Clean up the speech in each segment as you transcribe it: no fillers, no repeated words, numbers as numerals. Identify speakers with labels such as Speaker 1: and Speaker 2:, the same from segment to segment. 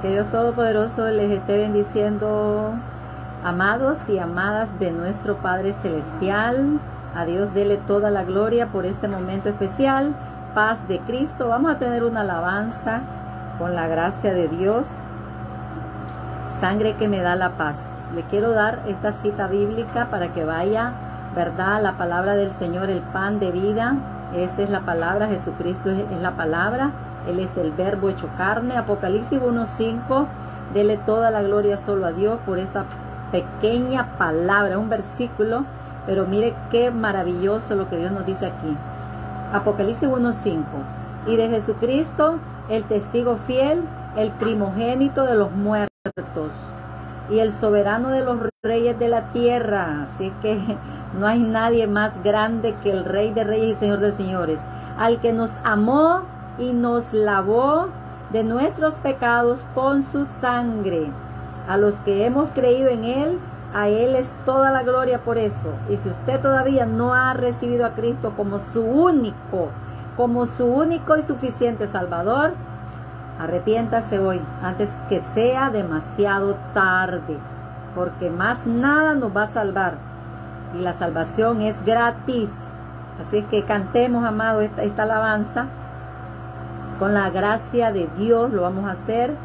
Speaker 1: Que Dios Todopoderoso les esté bendiciendo, amados y amadas de nuestro Padre Celestial. A Dios dele toda la gloria por este momento especial. Paz de Cristo. Vamos a tener una alabanza con la gracia de Dios. Sangre que me da la paz. Le quiero dar esta cita bíblica para que vaya, ¿verdad? La palabra del Señor, el pan de vida. Esa es la palabra. Jesucristo es la palabra. Él es el verbo hecho carne. Apocalipsis 1:5. Dele toda la gloria solo a Dios por esta pequeña palabra. Un versículo, pero mire qué maravilloso lo que Dios nos dice aquí. Apocalipsis 1:5. Y de Jesucristo, el testigo fiel, el primogénito de los muertos y el soberano de los reyes de la tierra. Así que no hay nadie más grande que el Rey de Reyes y Señor de Señores, al que nos amó y nos lavó de nuestros pecados con su sangre. A los que hemos creído en Él, a Él es toda la gloria por eso. Y si usted todavía no ha recibido a Cristo como su único y suficiente Salvador, arrepiéntase hoy, antes que sea demasiado tarde, porque más nada nos va a salvar. Y la salvación es gratis. Así es que cantemos, amado, esta alabanza. Con la gracia de Dios lo vamos a hacer,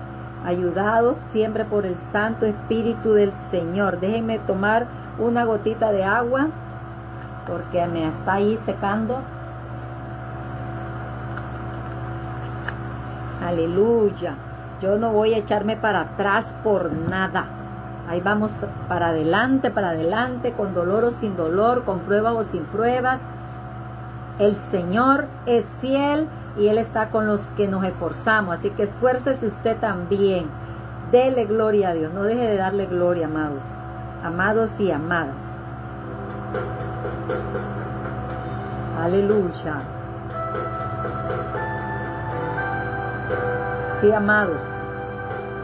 Speaker 1: ayudados siempre por el Santo Espíritu del Señor. Déjenme tomar una gotita de agua, porque me está ahí secando. Aleluya. Yo no voy a echarme para atrás por nada. Ahí vamos para adelante, con dolor o sin dolor, con pruebas o sin pruebas. El Señor es fiel y Él está con los que nos esforzamos. Así que esfuércese usted también. Dele gloria a Dios. No deje de darle gloria, amados. Amados y amadas. Aleluya. Sí, amados.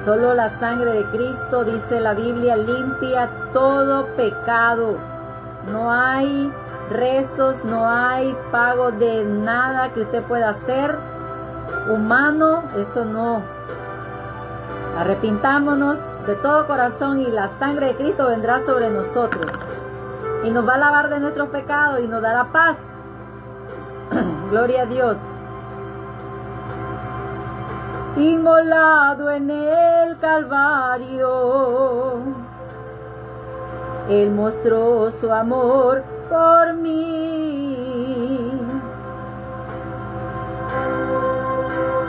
Speaker 1: Solo la sangre de Cristo, dice la Biblia, limpia todo pecado. No hay rezos, no hay pago de nada que usted pueda hacer humano, eso no. Arrepintámonos de todo corazón y la sangre de Cristo vendrá sobre nosotros y nos va a lavar de nuestros pecados y nos dará paz. Gloria a Dios. Inmolado en el Calvario, Él mostró su amor por mí.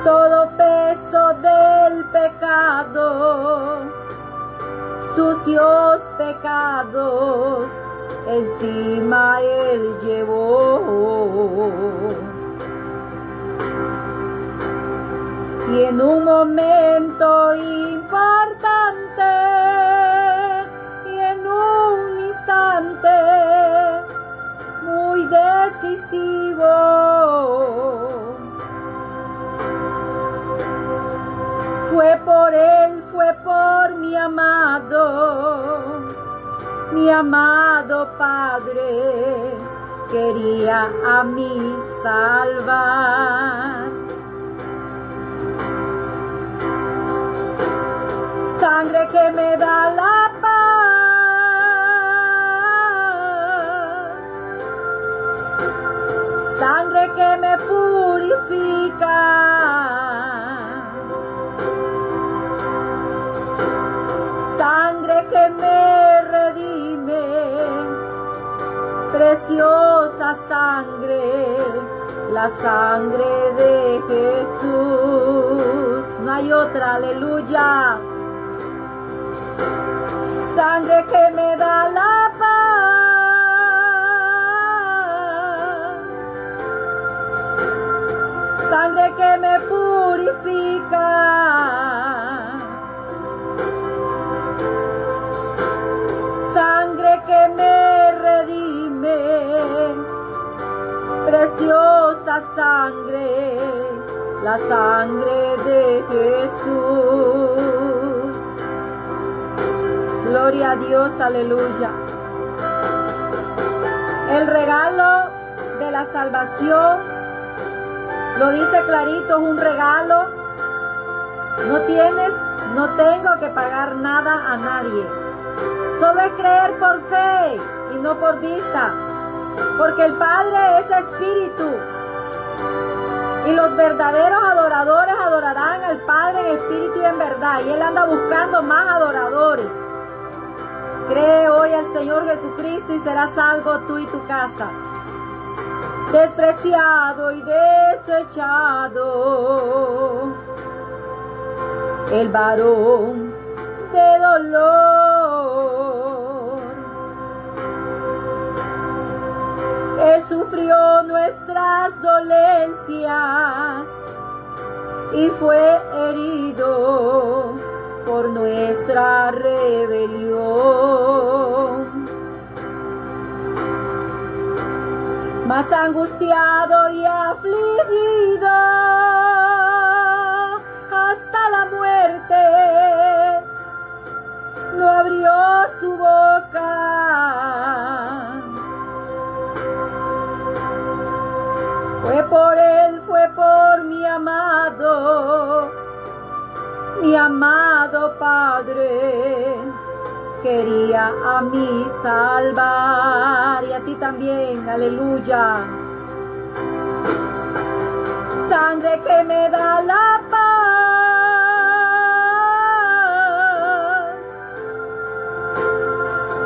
Speaker 1: Todo peso del pecado, sucios pecados, encima Él llevó. Y en un momento importante, y en un instante muy decisivo, fue por Él, fue por mi amado Padre, quería a mí salvar. Sangre que me da la paz, sangre que me purifica, sangre que me redime, preciosa sangre, la sangre de Jesús. No hay otra, aleluya. Sangre que me da la paz, sangre que me purifica, sangre que me redime, preciosa sangre, la sangre de Jesús. Gloria a Dios, aleluya. El regalo de la salvación, lo dice clarito, es un regalo. No tienes No tengo que pagar nada a nadie. Solo es creer por fe y no por vista. Porque el Padre es espíritu. Y los verdaderos adoradores adorarán al Padre en espíritu y en verdad. Y Él anda buscando más adoradores. Cree hoy al Señor Jesucristo y serás salvo tú y tu casa. Despreciado y desechado, el varón de dolor. Él sufrió nuestras dolencias y fue herido por nuestra rebelión. Más angustiado y afligido hasta la muerte, no abrió su boca. Fue por él, fue por mi amado Padre. Quería a mí salvar y a ti también, aleluya. Sangre que me da la paz,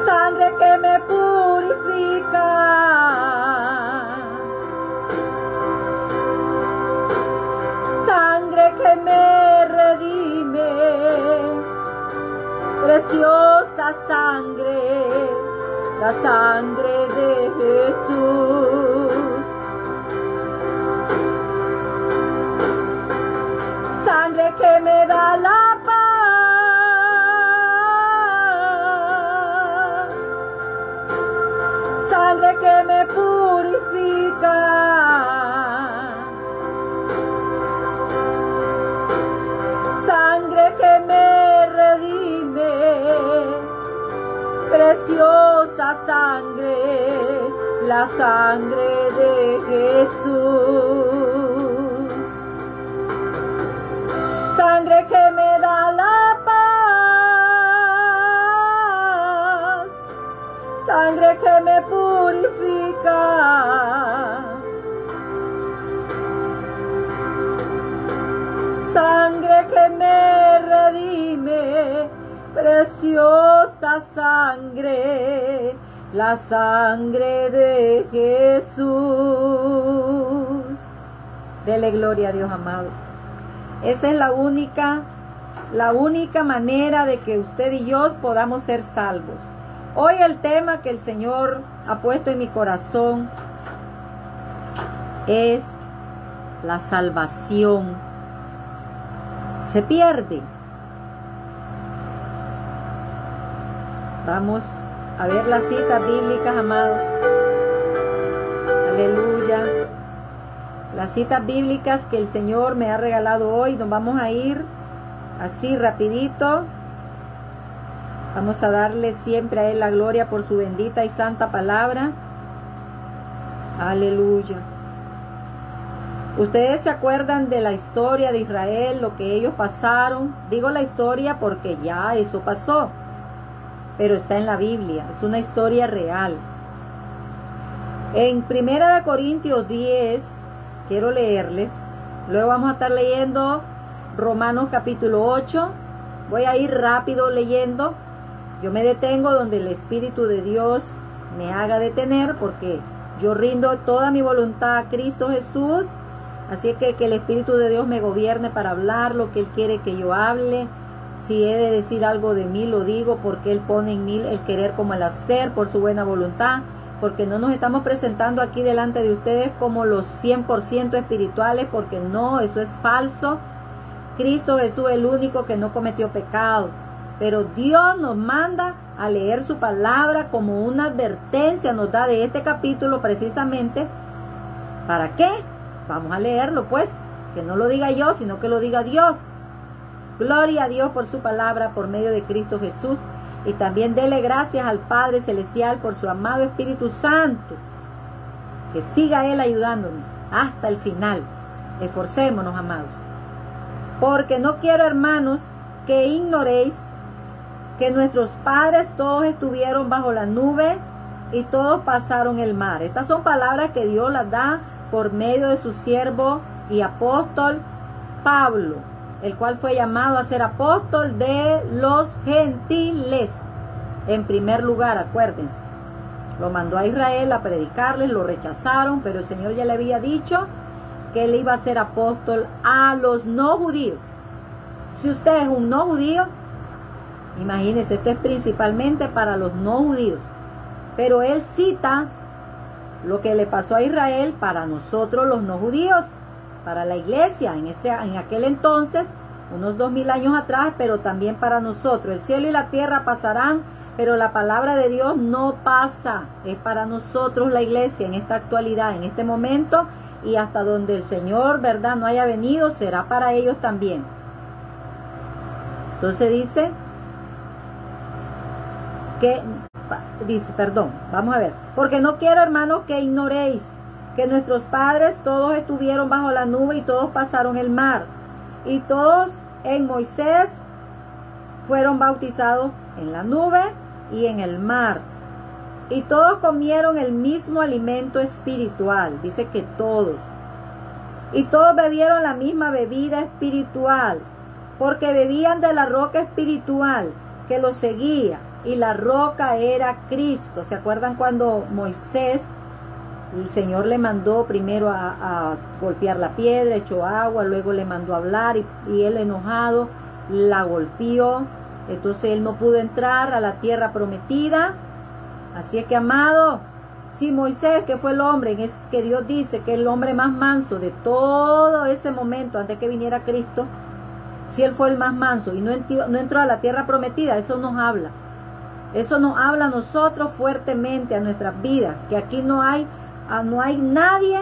Speaker 1: sangre que me purifica, sangre que me redime, preciosa sangre, la sangre de Jesús. Sangre que me da la paz, sangre que me purifica, sangre que me redime, preciosa sangre, la sangre de Jesús. Sangre que me da la paz, sangre que me purifica, sangre que me redime, preciosa sangre, la sangre de Jesús. Dele gloria a Dios, amado. Esa es la única manera de que usted y yo podamos ser salvos. Hoy el tema que el Señor ha puesto en mi corazón es la salvación. Se pierde. Vamos a ver las citas bíblicas, amados. Aleluya. Las citas bíblicas que el Señor me ha regalado hoy. Nos vamos a ir así rapidito. Vamos a darle siempre a Él la gloria por su bendita y santa palabra. Aleluya. Ustedes se acuerdan de la historia de Israel, lo que ellos pasaron. Digo la historia porque ya eso pasó, pero está en la Biblia. Es una historia real. En 1 Corintios 10, quiero leerles. Luego vamos a estar leyendo Romanos capítulo 8. Voy a ir rápido leyendo. Yo me detengo donde el Espíritu de Dios me haga detener, porque yo rindo toda mi voluntad a Cristo Jesús. Así que el Espíritu de Dios me gobierne para hablar lo que Él quiere que yo hable. Si he de decir algo de mí, lo digo, porque Él pone en mí el querer como el hacer por su buena voluntad. Porque no nos estamos presentando aquí delante de ustedes como los 100% espirituales, porque no, eso es falso. Cristo Jesús es el único que no cometió pecado. Pero Dios nos manda a leer su palabra como una advertencia, nos da de este capítulo precisamente. ¿Para qué? Vamos a leerlo pues, que no lo diga yo, sino que lo diga Dios. Gloria a Dios por su palabra, por medio de Cristo Jesús. Y también dele gracias al Padre Celestial por su amado Espíritu Santo. Que siga Él ayudándonos hasta el final. Esforcémonos, amados. Porque no quiero, hermanos, que ignoréis que nuestros padres todos estuvieron bajo la nube y todos pasaron el mar. Estas son palabras que Dios las da por medio de su siervo y apóstol Pablo, el cual fue llamado a ser apóstol de los gentiles. En primer lugar, acuérdense, lo mandó a Israel a predicarles, lo rechazaron, pero el Señor ya le había dicho que él iba a ser apóstol a los no judíos. Si usted es un no judío, imagínense, esto es principalmente para los no judíos. Pero él cita lo que le pasó a Israel para nosotros los no judíos, para la iglesia, en aquel entonces, unos 2000 años atrás, pero también para nosotros. El cielo y la tierra pasarán, pero la palabra de Dios no pasa. Es para nosotros la iglesia en esta actualidad, en este momento, y hasta donde el Señor, ¿verdad?, no haya venido, será para ellos también. Entonces dice que, vamos a ver, porque no quiero, hermanos, que ignoréis que nuestros padres todos estuvieron bajo la nube y todos pasaron el mar, y todos en Moisés fueron bautizados en la nube y en el mar, y todos comieron el mismo alimento espiritual. Dice que todos, y todos bebieron la misma bebida espiritual, porque bebían de la roca espiritual que los seguía, y la roca era Cristo. ¿Se acuerdan cuando Moisés, el Señor le mandó primero a golpear la piedra, echó agua, luego le mandó a hablar, y él enojado la golpeó? Entonces él no pudo entrar a la tierra prometida. Así es que, amado, si Moisés, que fue el hombre, es que Dios dice que es el hombre más manso de todo ese momento antes que viniera Cristo, si él fue el más manso y no entró a la tierra prometida, eso nos habla. Eso nos habla a nosotros fuertemente, a nuestras vidas, que aquí no hay nadie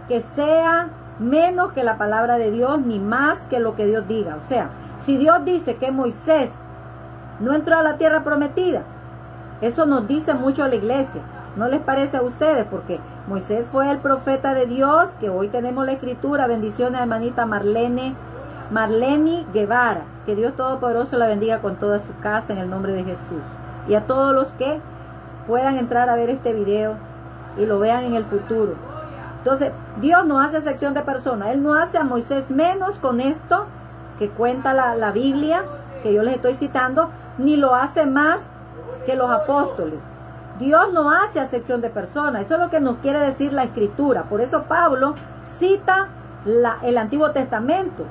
Speaker 1: que sea menos que la palabra de Dios, ni más que lo que Dios diga. O sea, si Dios dice que Moisés no entró a la tierra prometida, eso nos dice mucho a la iglesia. ¿No les parece a ustedes? Porque Moisés fue el profeta de Dios, que hoy tenemos la escritura. Bendiciones a hermanita Marlene Guevara. Que Dios Todopoderoso la bendiga con toda su casa en el nombre de Jesús. Y a todos los que puedan entrar a ver este video y lo vean en el futuro. Entonces, Dios no hace sección de personas. Él no hace a Moisés menos con esto que cuenta la Biblia, que yo les estoy citando, ni lo hace más que los apóstoles. Dios no hace acepción de personas. Eso es lo que nos quiere decir la escritura. Por eso Pablo cita el Antiguo Testamento.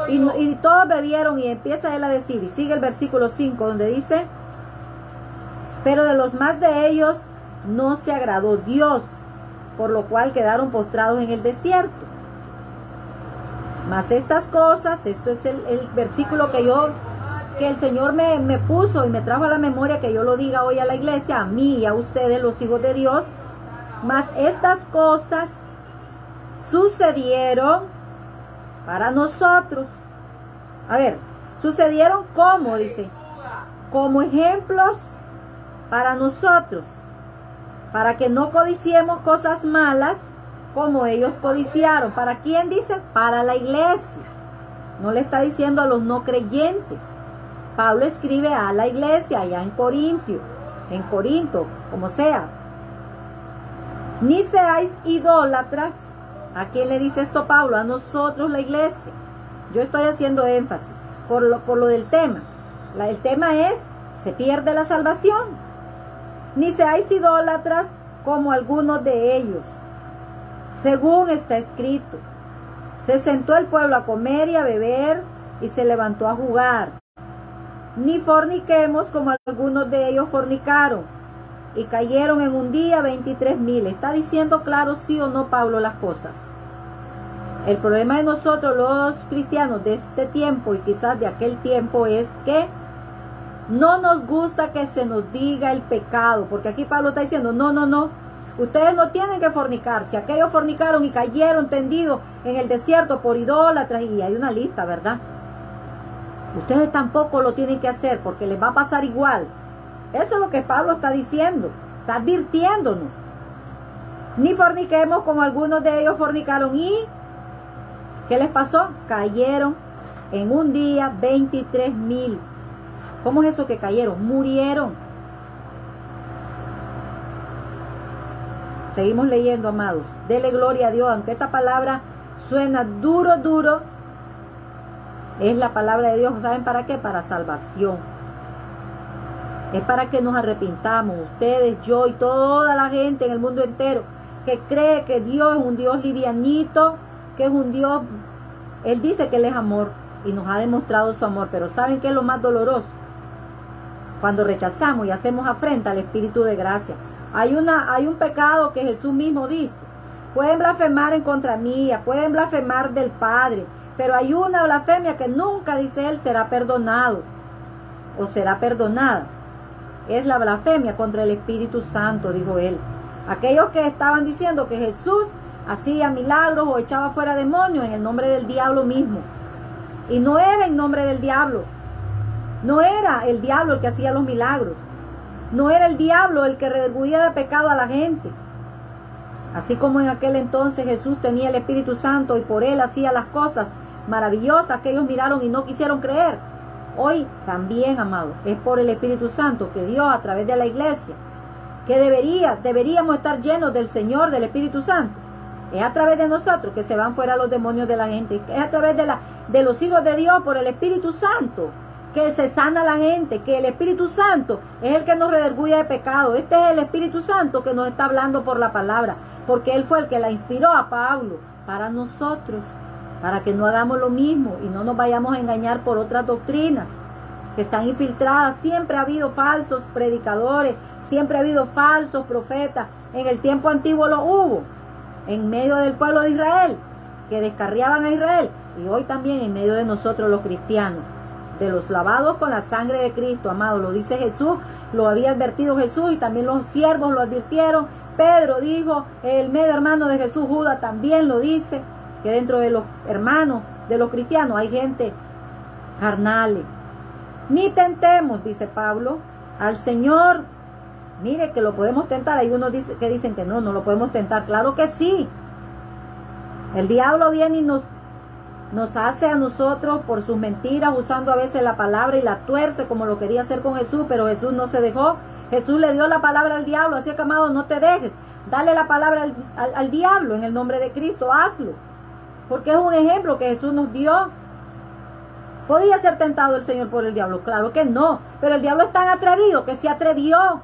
Speaker 1: Y todos bebieron, y empieza él a decir, y sigue el versículo 5, donde dice: pero de los más de ellos no se agradó Dios, por lo cual quedaron postrados en el desierto. Mas estas cosas, esto es el versículo que el Señor me puso y me trajo a la memoria, que yo lo diga hoy a la iglesia, a mí y a ustedes, los hijos de Dios. Mas estas cosas sucedieron para nosotros. A ver, sucedieron como, dice, como ejemplos para nosotros, para que no codiciemos cosas malas como ellos codiciaron. ¿Para quién dice? Para la iglesia. No le está diciendo a los no creyentes. Pablo escribe a la iglesia allá en Corinto, como sea. Ni seáis idólatras. ¿A quién le dice esto Pablo? A nosotros, la iglesia. Yo estoy haciendo énfasis por lo del tema. El tema es, se pierde la salvación. Ni seáis idólatras como algunos de ellos, según está escrito: se sentó el pueblo a comer y a beber, y se levantó a jugar. Ni forniquemos como algunos de ellos fornicaron, y cayeron en un día 23,000. ¿Está diciendo claro, sí o no, Pablo, las cosas? El problema de nosotros, los cristianos de este tiempo y quizás de aquel tiempo, es que no nos gusta que se nos diga el pecado, porque aquí Pablo está diciendo, no, ustedes no tienen que fornicar. Si aquellos fornicaron y cayeron tendidos en el desierto por idólatras, y hay una lista, ¿verdad? Ustedes tampoco lo tienen que hacer, porque les va a pasar igual. Eso es lo que Pablo está diciendo, está advirtiéndonos. Ni forniquemos como algunos de ellos fornicaron, y ¿qué les pasó? Cayeron En un día 23,000. ¿Cómo es eso que cayeron? Murieron. Seguimos leyendo, amados. Dele gloria a Dios, aunque esta palabra suena duro, duro. Es la palabra de Dios. ¿Saben para qué? Para salvación. Es para que nos arrepintamos. Ustedes, yo y toda la gente en el mundo entero que cree que Dios es un Dios livianito, que es un Dios... Él dice que Él es amor y nos ha demostrado su amor. Pero ¿saben qué es lo más doloroso? Cuando rechazamos y hacemos afrenta al Espíritu de gracia. Hay un pecado que Jesús mismo dice. Pueden blasfemar en contra mía, pueden blasfemar del Padre, pero hay una blasfemia que nunca, dice Él, será perdonado o será perdonada. Es la blasfemia contra el Espíritu Santo, dijo Él. Aquellos que estaban diciendo que Jesús hacía milagros o echaba fuera demonios en el nombre del diablo mismo. Y no era en nombre del diablo. No era el diablo el que hacía los milagros. No era el diablo el que redarguía de pecado a la gente. Así como en aquel entonces Jesús tenía el Espíritu Santo y por Él hacía las cosas maravillosas que ellos miraron y no quisieron creer. Hoy también, amados, es por el Espíritu Santo que Dios, a través de la iglesia, que deberíamos estar llenos del Señor, del Espíritu Santo. Es a través de nosotros que se van fuera los demonios de la gente. Es a través de los hijos de Dios, por el Espíritu Santo, que se sana la gente, que el Espíritu Santo es el que nos redarguye de pecado. Este es el Espíritu Santo que nos está hablando por la palabra, porque Él fue el que la inspiró a Pablo para nosotros, para que no hagamos lo mismo y no nos vayamos a engañar por otras doctrinas que están infiltradas. Siempre ha habido falsos predicadores, siempre ha habido falsos profetas. En el tiempo antiguo lo hubo, en medio del pueblo de Israel, que descarriaban a Israel, y hoy también en medio de nosotros los cristianos, de los lavados con la sangre de Cristo, amado. Lo dice Jesús, lo había advertido Jesús y también los siervos lo advirtieron. Pedro dijo, el medio hermano de Jesús, Judas, también lo dice, que dentro de los hermanos de los cristianos hay gente carnal. Ni tentemos, dice Pablo, al Señor. Mire que lo podemos tentar. Hay unos que dicen que no lo podemos tentar. Claro que sí. El diablo viene y nos hace a nosotros por sus mentiras, usando a veces la palabra y la tuerce como lo quería hacer con Jesús, pero Jesús no se dejó. Jesús le dio la palabra al diablo, así que, amado, no te dejes. Dale la palabra al diablo en el nombre de Cristo, hazlo. Porque es un ejemplo que Jesús nos dio. ¿Podía ser tentado el Señor por el diablo? Claro que no, pero el diablo es tan atrevido que se atrevió.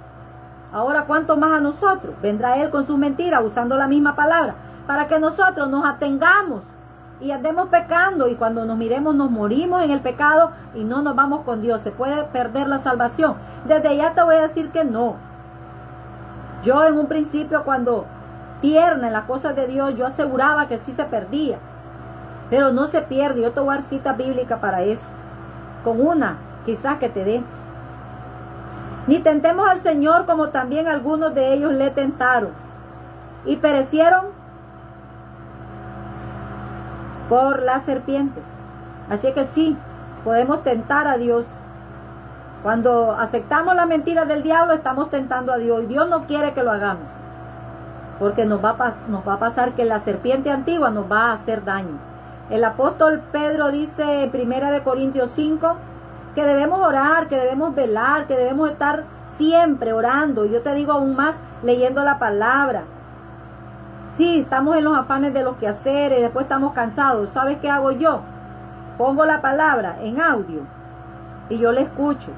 Speaker 1: Ahora, ¿cuánto más a nosotros? Vendrá Él con sus mentiras, usando la misma palabra, para que nosotros nos atengamos y andemos pecando, y cuando nos miremos nos morimos en el pecado y no nos vamos con Dios. Se puede perder la salvación. Desde ya te voy a decir que no. Yo en un principio, cuando tierna en las cosas de Dios, yo aseguraba que sí se perdía, pero no se pierde. Yo te voy a dar cita bíblica para eso, con una quizás que te dé. Ni tentemos al Señor, como también algunos de ellos le tentaron y perecieron por las serpientes. Así que sí, podemos tentar a Dios. Cuando aceptamos las mentiras del diablo, estamos tentando a Dios, y Dios no quiere que lo hagamos, porque nos va a pasar que la serpiente antigua nos va a hacer daño. El apóstol Pedro dice en 1 Corintios 5 que debemos orar, que debemos velar, que debemos estar siempre orando. Y yo te digo aún más, leyendo la palabra. Sí, estamos en los afanes de los quehaceres, después estamos cansados. ¿Sabes qué hago yo? Pongo la palabra en audio y yo la escucho.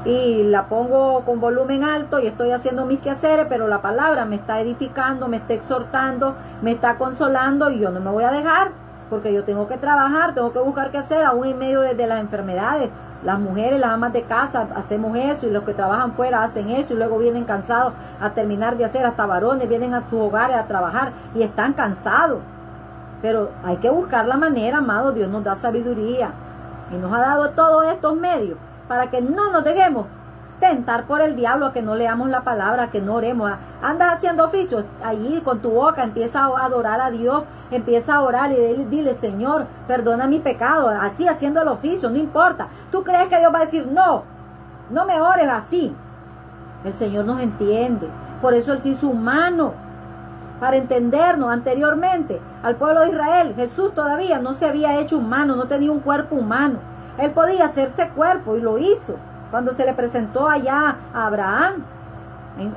Speaker 1: Y la pongo con volumen alto y estoy haciendo mis quehaceres, pero la palabra me está edificando, me está exhortando, me está consolando, y yo no me voy a dejar, porque yo tengo que trabajar, tengo que buscar qué hacer, aún en medio de las enfermedades. Las mujeres, las amas de casa, hacemos eso, y los que trabajan fuera hacen eso, y luego vienen cansados a terminar de hacer. Hasta varones vienen a sus hogares a trabajar y están cansados. Pero hay que buscar la manera, amado. Dios nos da sabiduría y nos ha dado todos estos medios para que no nos dejemos tentar por el diablo, a que no leamos la palabra, que no oremos. Andas haciendo oficios, allí con tu boca empieza a adorar a Dios, empieza a orar y dile, Señor, perdona mi pecado, así haciendo el oficio, no importa. ¿Tú crees que Dios va a decir, no me ores así? El Señor nos entiende, por eso Él se hizo humano, para entendernos. Anteriormente, al pueblo de Israel, Jesús todavía no se había hecho humano, no tenía un cuerpo humano. Él podía hacerse cuerpo y lo hizo cuando se le presentó allá a Abraham,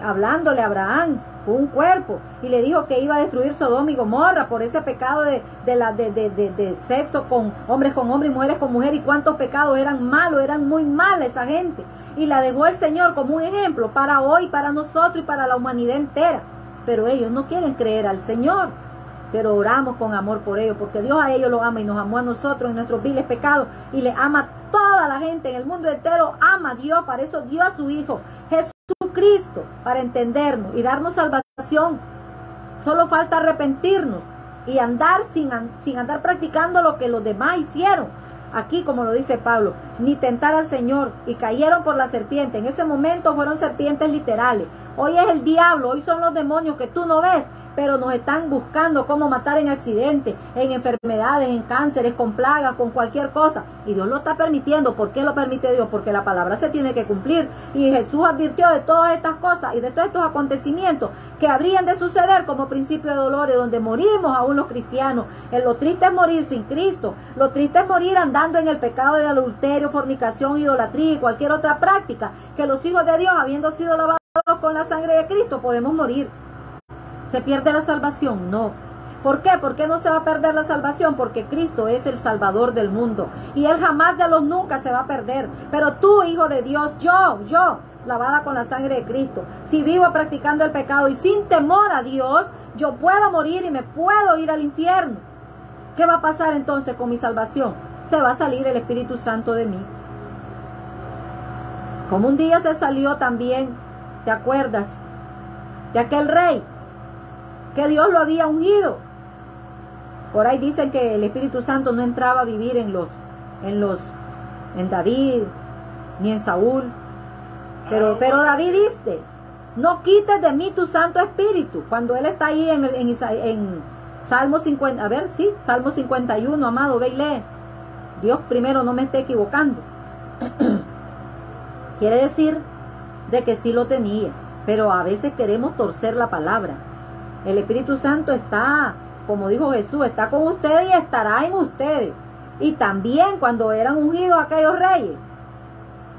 Speaker 1: hablándole a Abraham con un cuerpo, y le dijo que iba a destruir Sodoma y Gomorra por ese pecado de sexo con hombres y mujeres con mujeres, y cuántos pecados eran malos, eran muy malos esa gente, y la dejó el Señor como un ejemplo para hoy, para nosotros y para la humanidad entera. Pero ellos no quieren creer al Señor, pero oramos con amor por ellos, porque Dios a ellos los ama y nos amó a nosotros en nuestros viles pecados, y le ama a toda la gente en el mundo entero, ama a Dios. Para eso dio a su Hijo Jesucristo, para entendernos y darnos salvación. Solo falta arrepentirnos y andar sin andar practicando lo que los demás hicieron. Aquí, como lo dice Pablo, ni tentar al Señor, y cayeron por la serpiente. En ese momento fueron serpientes literales. Hoy es el diablo, hoy son los demonios que tú no ves, pero nos están buscando cómo matar en accidentes, en enfermedades, en cánceres, con plagas, con cualquier cosa. Y Dios lo está permitiendo. ¿Por qué lo permite Dios? Porque la palabra se tiene que cumplir. Y Jesús advirtió de todas estas cosas y de todos estos acontecimientos que habrían de suceder como principio de dolores, donde morimos aún los cristianos. Lo triste es morir sin Cristo. Lo triste es morir andando en el pecado del adulterio, fornicación, idolatría y cualquier otra práctica que los hijos de Dios, habiendo sido lavados con la sangre de Cristo, podemos morir. ¿Se pierde la salvación? No. ¿Por qué? ¿Por qué no se va a perder la salvación? Porque Cristo es el Salvador del mundo. Y Él jamás de los nunca se va a perder. Pero tú, hijo de Dios, yo, lavada con la sangre de Cristo, si vivo practicando el pecado y sin temor a Dios, yo puedo morir y me puedo ir al infierno. ¿Qué va a pasar entonces con mi salvación? Se va a salir el Espíritu Santo de mí. Como un día se salió también, ¿te acuerdas? De aquel rey que Dios lo había ungido. Por ahí dicen que el Espíritu Santo no entraba a vivir en David ni en Saúl, pero David dice: no quites de mí tu Santo Espíritu, cuando él está ahí en Salmo 50, Salmo 51, amado, ve y lee. Dios primero no me esté equivocando. Quiere decir de que sí lo tenía, pero a veces queremos torcer la palabra. El Espíritu Santo está, como dijo Jesús, está con ustedes y estará en ustedes. Y también cuando eran ungidos aquellos reyes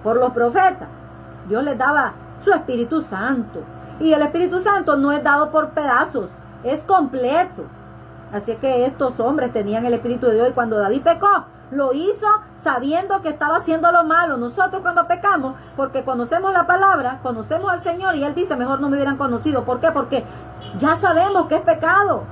Speaker 1: por los profetas, Dios les daba su Espíritu Santo. Y el Espíritu Santo no es dado por pedazos, es completo. Así que estos hombres tenían el Espíritu de Dios, y cuando David pecó, lo hizo sabiendo que estaba haciendo lo malo. Nosotros cuando pecamos, porque conocemos la palabra, conocemos al Señor, y Él dice: mejor no me hubieran conocido. ¿Por qué? Porque ya sabemos que es pecado.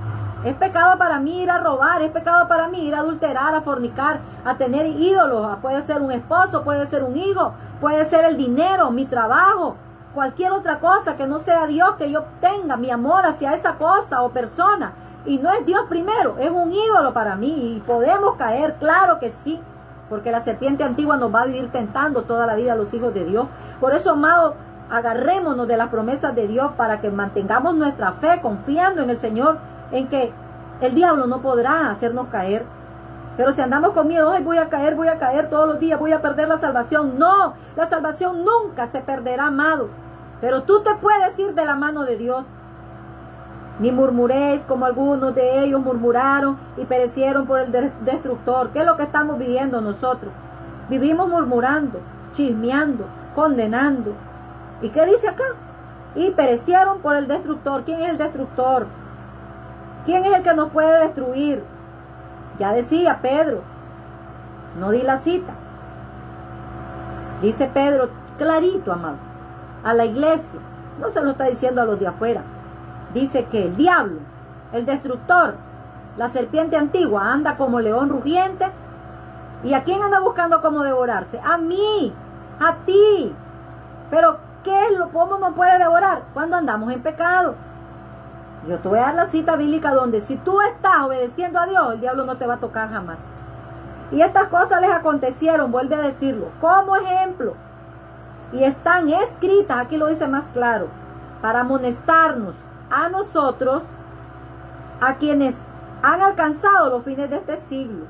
Speaker 1: Es pecado para mí ir a robar, es pecado para mí ir a adulterar, a fornicar, a tener ídolos. Puede ser un esposo, puede ser un hijo, puede ser el dinero, mi trabajo, cualquier otra cosa que no sea Dios, que yo tenga mi amor hacia esa cosa o persona. Y no es Dios primero, es un ídolo para mí. Y podemos caer, claro que sí, porque la serpiente antigua nos va a vivir tentando toda la vida a los hijos de Dios. Por eso, amados, agarrémonos de las promesas de Dios para que mantengamos nuestra fe confiando en el Señor, en que el diablo no podrá hacernos caer. Pero si andamos con miedo: ay, voy a caer todos los días, voy a perder la salvación. No, la salvación nunca se perderá, amado. Pero tú te puedes ir de la mano de Dios. Ni murmuréis como algunos de ellos murmuraron y perecieron por el destructor. ¿Qué es lo que estamos viviendo nosotros? Vivimos murmurando, chismeando, condenando. ¿Y qué dice acá? Y perecieron por el destructor. ¿Quién es el destructor? ¿Quién es el que nos puede destruir? Ya decía Pedro, no di la cita. Dice Pedro clarito, amado, a la iglesia. No se lo está diciendo a los de afuera. Dice que el diablo, el destructor, la serpiente antigua, anda como león rugiente. ¿Y a quién anda buscando cómo devorarse? A mí, a ti. Pero ¿cómo nos puede devorar? Cuando andamos en pecado. Yo te voy a dar la cita bíblica donde si tú estás obedeciendo a Dios, el diablo no te va a tocar jamás. Y estas cosas les acontecieron, vuelve a decirlo, como ejemplo. Y están escritas, aquí lo dice más claro, para amonestarnos a nosotros, a quienes han alcanzado los fines de este siglo.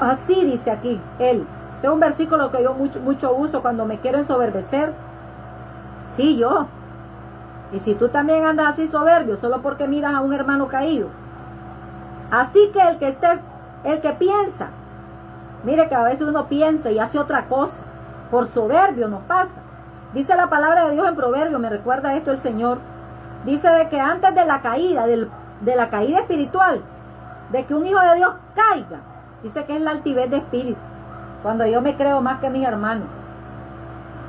Speaker 1: Así dice aquí él. Este es un versículo que yo mucho uso cuando me quiero ensoberbecer. Sí, yo. Y si tú también andas así soberbio, solo porque miras a un hermano caído. Así que el que piensa, mire que a veces uno piensa y hace otra cosa, por soberbio nos pasa. Dice la palabra de Dios en Proverbios, me recuerda esto el Señor, dice de que antes de la caída, de la caída espiritual, de que un hijo de Dios caiga, dice que es la altivez de espíritu, cuando yo me creo más que mis hermanos.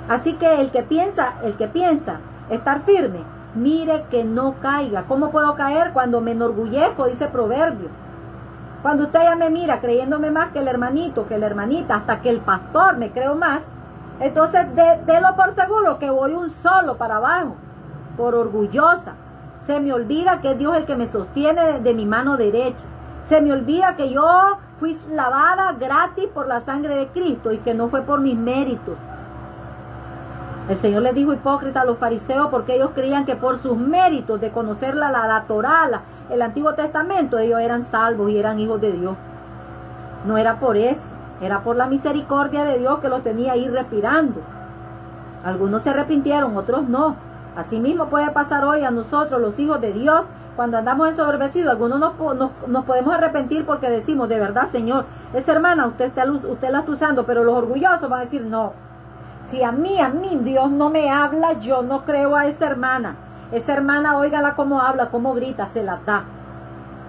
Speaker 1: Así que el que piensa estar firme, mire que no caiga. ¿Cómo puedo caer? Cuando me enorgullezco, dice Proverbio. Cuando usted ya me mira creyéndome más que el hermanito, que la hermanita, hasta que el pastor me creo más, entonces délo por seguro que voy un solo para abajo, por orgullosa. Se me olvida que es Dios el que me sostiene de mi mano derecha. Se me olvida que yo fui lavada gratis por la sangre de Cristo y que no fue por mis méritos. El Señor les dijo hipócrita a los fariseos porque ellos creían que por sus méritos de conocer la Torá, el Antiguo Testamento, ellos eran salvos y eran hijos de Dios. No era por eso, era por la misericordia de Dios que los tenía ahí respirando. Algunos se arrepintieron, otros no. Así mismo puede pasar hoy a nosotros, los hijos de Dios, cuando andamos ensoberbecidos. Algunos nos podemos arrepentir porque decimos, de verdad, Señor, esa hermana usted la está usando, pero los orgullosos van a decir, no. Si a mí, Dios no me habla, yo no creo a esa hermana. Esa hermana, óigala cómo habla, cómo grita, se la da.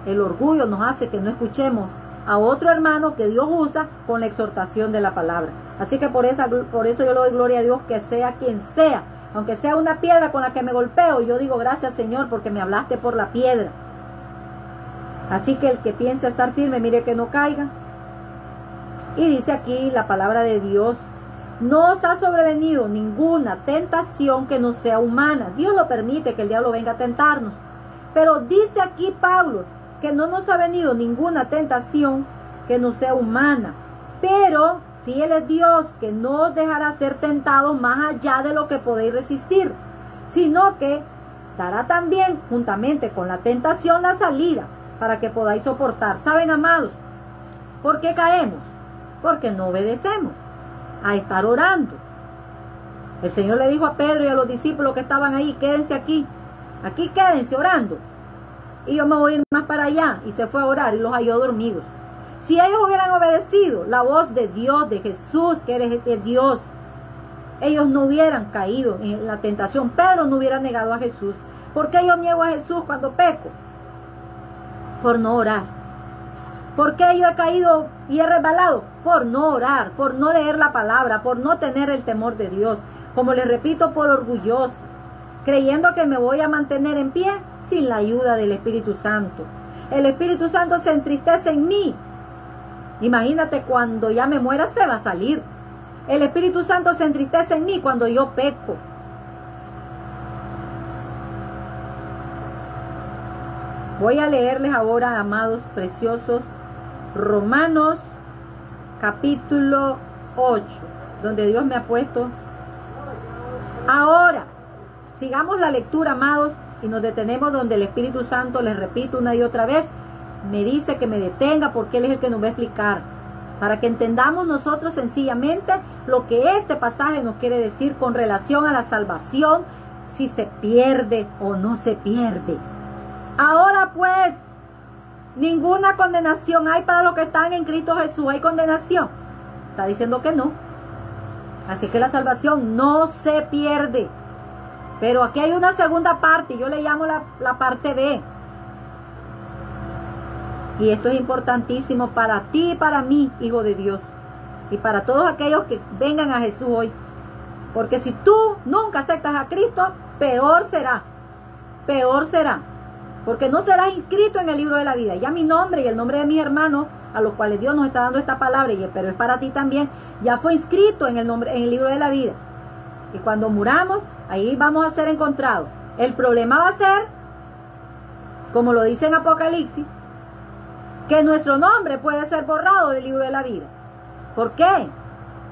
Speaker 1: El orgullo nos hace que no escuchemos a otro hermano que Dios usa con la exhortación de la palabra. Así que por eso yo le doy gloria a Dios, que sea quien sea, aunque sea una piedra con la que me golpeo, yo digo gracias Señor porque me hablaste por la piedra. Así que el que piensa estar firme, mire que no caiga. Y dice aquí la palabra de Dios, no os ha sobrevenido ninguna tentación que no sea humana. Dios lo permite que el diablo venga a tentarnos. Pero dice aquí Pablo que no nos ha venido ninguna tentación que no sea humana. Pero fiel es Dios que no os dejará ser tentados más allá de lo que podéis resistir, sino que dará también juntamente con la tentación la salida para que podáis soportar. ¿Saben, amados? ¿Por qué caemos? Porque no obedecemos a estar orando. El Señor le dijo a Pedro y a los discípulos que estaban ahí, quédense aquí quédense orando, y yo me voy a ir más para allá. Y se fue a orar y los halló dormidos. Si ellos hubieran obedecido la voz de Dios, de Jesús, que eres Dios, ellos no hubieran caído en la tentación. Pedro no hubiera negado a Jesús. ¿Por qué yo niego a Jesús cuando peco? Por no orar. ¿Por qué yo he caído y he resbalado? Por no orar, por no leer la palabra, por no tener el temor de Dios. Como les repito, por orgullosa, creyendo que me voy a mantener en pie sin la ayuda del Espíritu Santo. El Espíritu Santo se entristece en mí. Imagínate, cuando ya me muera se va a salir. El Espíritu Santo se entristece en mí cuando yo peco. Voy a leerles ahora, amados preciosos, Romanos capítulo 8, donde Dios me ha puesto. Ahora, sigamos la lectura, amados, y nos detenemos donde el Espíritu Santo, les repito una y otra vez, me dice que me detenga porque Él es el que nos va a explicar, para que entendamos nosotros sencillamente lo que este pasaje nos quiere decir con relación a la salvación, si se pierde o no se pierde. Ahora pues, ninguna condenación hay para los que están en Cristo Jesús. ¿Hay condenación? Está diciendo que no. Así que la salvación no se pierde. Pero aquí hay una segunda parte, yo le llamo la parte B. Y esto es importantísimo para ti y para mí, hijo de Dios. Y para todos aquellos que vengan a Jesús hoy. Porque si tú nunca aceptas a Cristo, peor será. Peor será. Porque no serás inscrito en el libro de la vida. Ya mi nombre y el nombre de mis hermanos, a los cuales Dios nos está dando esta palabra, pero es para ti también, ya fue inscrito en el libro de la vida. Y cuando muramos, ahí vamos a ser encontrados. El problema va a ser, como lo dice en Apocalipsis, que nuestro nombre puede ser borrado del libro de la vida. ¿Por qué?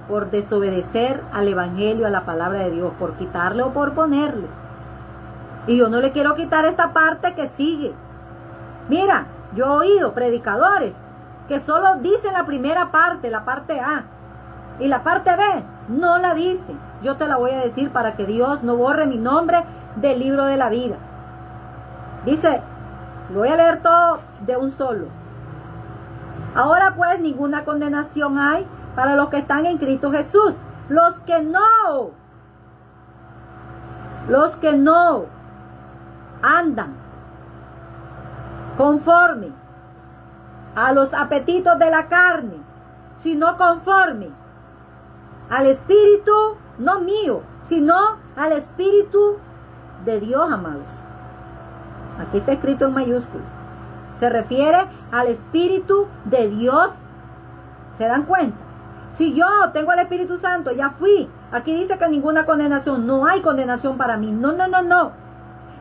Speaker 1: Por desobedecer al Evangelio, a la palabra de Dios, por quitarle o por ponerle. Y yo no le quiero quitar esta parte que sigue. Mira, yo he oído predicadores que solo dicen la primera parte, la parte A. Y la parte B no la dice. Yo te la voy a decir para que Dios no borre mi nombre del libro de la vida. Dice, lo voy a leer todo de un solo. Ahora pues ninguna condenación hay para los que están en Cristo Jesús. Los que no andan conforme a los apetitos de la carne, sino conforme al Espíritu, no mío, sino al Espíritu de Dios, amados. Aquí está escrito en mayúscula. Se refiere al Espíritu de Dios. ¿Se dan cuenta? Si yo tengo el Espíritu Santo, ya fui. Aquí dice que ninguna condenación. No hay condenación para mí. No, no, no, no.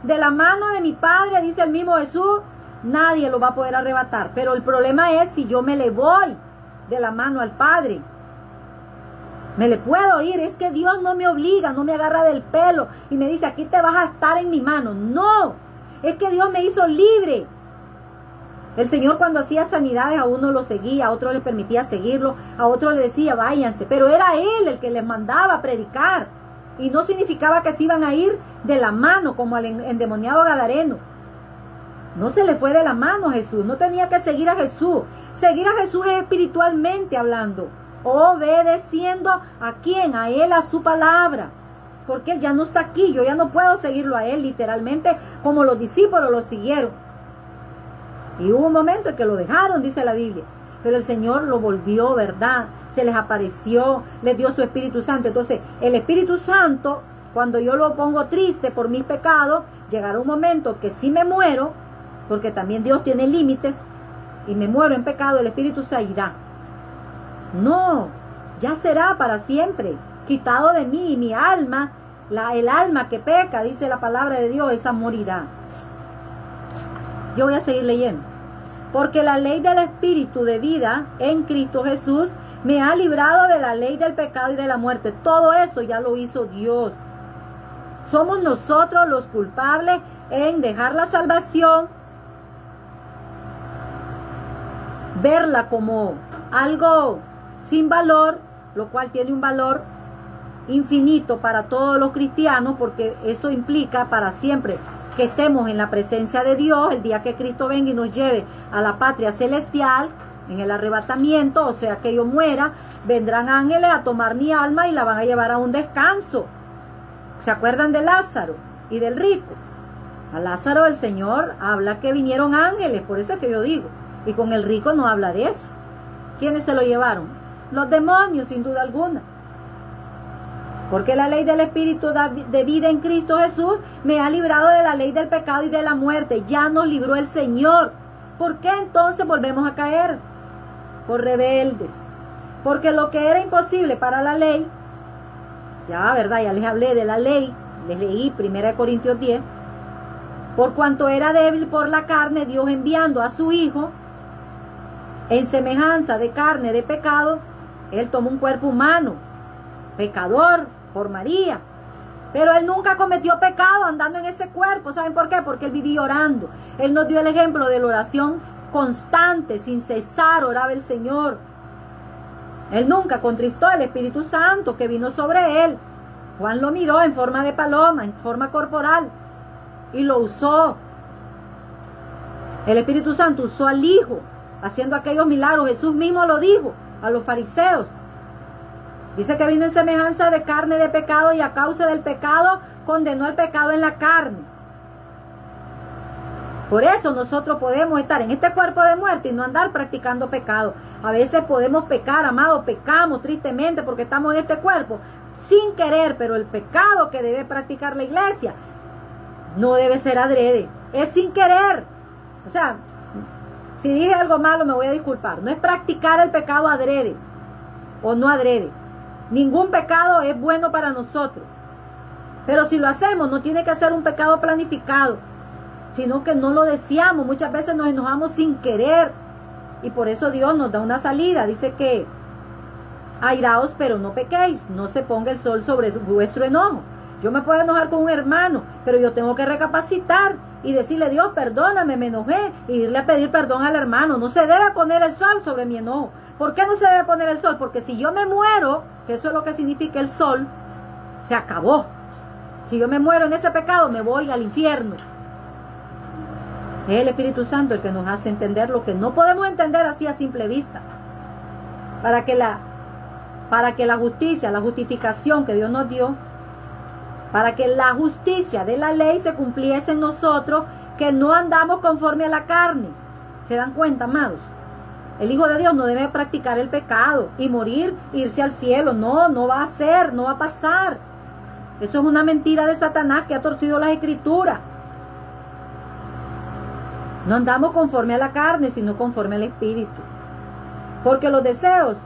Speaker 1: De la mano de mi Padre, dice el mismo Jesús, nadie lo va a poder arrebatar. Pero el problema es si yo me le voy de la mano al Padre. Me le puedo ir. Es que Dios no me obliga, no me agarra del pelo y me dice, aquí te vas a estar en mi mano. No. Es que Dios me hizo libre. El Señor cuando hacía sanidades a uno lo seguía, a otro le permitía seguirlo, a otro le decía váyanse, pero era Él el que les mandaba a predicar. Y no significaba que se iban a ir de la mano como al endemoniado gadareno. No se le fue de la mano a Jesús, no tenía que seguir a Jesús. Seguir a Jesús es espiritualmente hablando, obedeciendo ¿a quién? A Él, a su palabra. Porque Él ya no está aquí, yo ya no puedo seguirlo a Él literalmente como los discípulos lo siguieron. Y hubo un momento en que lo dejaron, dice la Biblia. Pero el Señor lo volvió, ¿verdad? Se les apareció, les dio su Espíritu Santo. Entonces, el Espíritu Santo, cuando yo lo pongo triste por mis pecados, llegará un momento que si me muero, porque también Dios tiene límites, y me muero en pecado, el Espíritu se irá. No, ya será para siempre, quitado de mí, y mi alma, el alma que peca, dice la palabra de Dios, esa morirá. Yo voy a seguir leyendo. Porque la ley del Espíritu de vida en Cristo Jesús me ha librado de la ley del pecado y de la muerte. Todo eso ya lo hizo Dios. Somos nosotros los culpables en dejar la salvación, verla como algo sin valor, lo cual tiene un valor infinito para todos los cristianos, porque eso implica para siempre que estemos en la presencia de Dios el día que Cristo venga y nos lleve a la patria celestial, en el arrebatamiento, o sea que yo muera, vendrán ángeles a tomar mi alma y la van a llevar a un descanso. ¿Se acuerdan de Lázaro y del rico? A Lázaro el Señor habla que vinieron ángeles, por eso es que yo digo, y con el rico no habla de eso. ¿Quiénes se lo llevaron? Los demonios, sin duda alguna. Porque la ley del Espíritu de vida en Cristo Jesús me ha librado de la ley del pecado y de la muerte. Ya nos libró el Señor. ¿Por qué entonces volvemos a caer? Por rebeldes. Porque lo que era imposible para la ley, ya verdad, ya les hablé de la ley, les leí 1 Corintios 10, por cuanto era débil por la carne, Dios enviando a su Hijo, en semejanza de carne de pecado, Él tomó un cuerpo humano, pecador, por María, pero Él nunca cometió pecado andando en ese cuerpo. ¿Saben por qué? Porque Él vivía orando. Él nos dio el ejemplo de la oración constante, sin cesar oraba el Señor. Él nunca contristó al Espíritu Santo que vino sobre Él. Juan lo miró en forma de paloma, en forma corporal, y lo usó. El Espíritu Santo usó al Hijo haciendo aquellos milagros. Jesús mismo lo dijo a los fariseos. Dice que vino en semejanza de carne de pecado y a causa del pecado condenó el pecado en la carne. Por eso nosotros podemos estar en este cuerpo de muerte y no andar practicando pecado. A veces podemos pecar, amados, pecamos tristemente porque estamos en este cuerpo sin querer, pero el pecado que debe practicar la iglesia no debe ser adrede, es sin querer. O sea, si dije algo malo me voy a disculpar. No es practicar el pecado adrede o no adrede. Ningún pecado es bueno para nosotros. Pero si lo hacemos, no tiene que ser un pecado planificado, sino que no lo deseamos. Muchas veces nos enojamos sin querer. Y por eso Dios nos da una salida. Dice que airaos, pero no pequéis. No se ponga el sol sobre vuestro enojo. Yo me puedo enojar con un hermano, pero yo tengo que recapacitar y decirle, Dios, perdóname, me enojé, y irle a pedir perdón al hermano. No se debe poner el sol sobre mi enojo. ¿Por qué no se debe poner el sol? Porque si yo me muero, que eso es lo que significa el sol, se acabó. Si yo me muero en ese pecado, me voy al infierno. Es el Espíritu Santo el que nos hace entender lo que no podemos entender así a simple vista. Para que la justicia, la justificación que Dios nos dio, para que la justicia de la ley se cumpliese en nosotros, que no andamos conforme a la carne. ¿Se dan cuenta, amados? El Hijo de Dios no debe practicar el pecado y morir, irse al cielo. No, no va a ser, no va a pasar. Eso es una mentira de Satanás que ha torcido las Escrituras. No andamos conforme a la carne, sino conforme al Espíritu. Porque los deseos,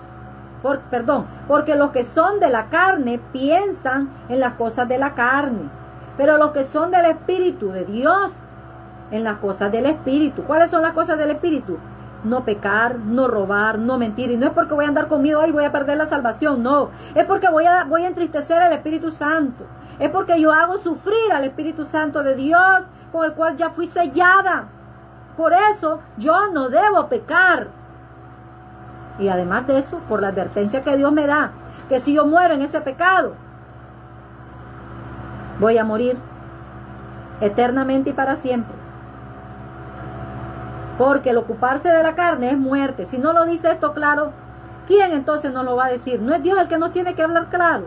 Speaker 1: porque los que son de la carne piensan en las cosas de la carne. Pero los que son del Espíritu de Dios, en las cosas del Espíritu. ¿Cuáles son las cosas del Espíritu? No pecar, no robar, no mentir. Y no es porque voy a andar con miedo y voy a perder la salvación, no. Es porque voy a entristecer al Espíritu Santo. Es porque yo hago sufrir al Espíritu Santo de Dios, con el cual ya fui sellada. Por eso yo no debo pecar. Y además de eso, por la advertencia que Dios me da, que si yo muero en ese pecado, voy a morir eternamente y para siempre. Porque el ocuparse de la carne es muerte. Si no lo dice esto claro, ¿quién entonces nos lo va a decir? No es Dios el que nos tiene que hablar claro.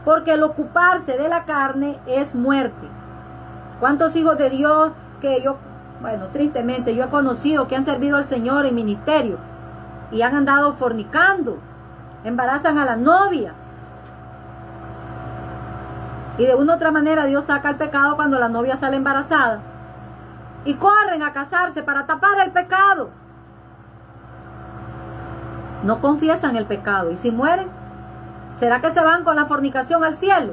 Speaker 1: Porque el ocuparse de la carne es muerte. ¿Cuántos hijos de Dios que tristemente yo he conocido que han servido al Señor en ministerio y han andado fornicando, embarazan a la novia? Y de una u otra manera Dios saca el pecado cuando la novia sale embarazada. Y corren a casarse para tapar el pecado. No confiesan el pecado. Y si mueren, ¿será que se van con la fornicación al cielo?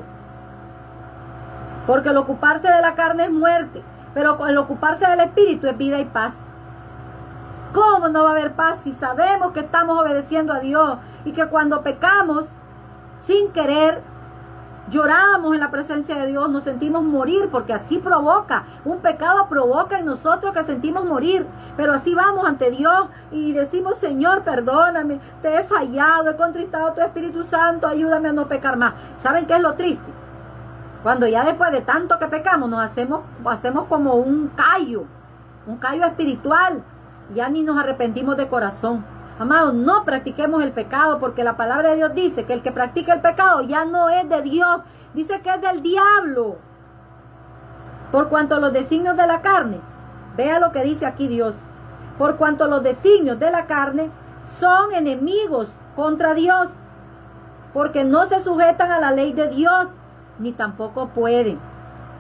Speaker 1: Porque el ocuparse de la carne es muerte, pero el ocuparse del Espíritu es vida y paz. ¿Cómo no va a haber paz si sabemos que estamos obedeciendo a Dios y que cuando pecamos sin querer, lloramos en la presencia de Dios, nos sentimos morir, porque así provoca, un pecado provoca en nosotros que sentimos morir, pero así vamos ante Dios y decimos, Señor, perdóname, te he fallado, he contristado a tu Espíritu Santo, ayúdame a no pecar más. ¿Saben qué es lo triste? Cuando ya después de tanto que pecamos nos hacemos como un callo espiritual, ya ni nos arrepentimos de corazón. Amados, no practiquemos el pecado, porque la palabra de Dios dice que el que practica el pecado ya no es de Dios, dice que es del diablo. Por cuanto los designios de la carne, vea lo que dice aquí Dios, por cuanto los designios de la carne son enemigos contra Dios, porque no se sujetan a la ley de Dios, ni tampoco pueden.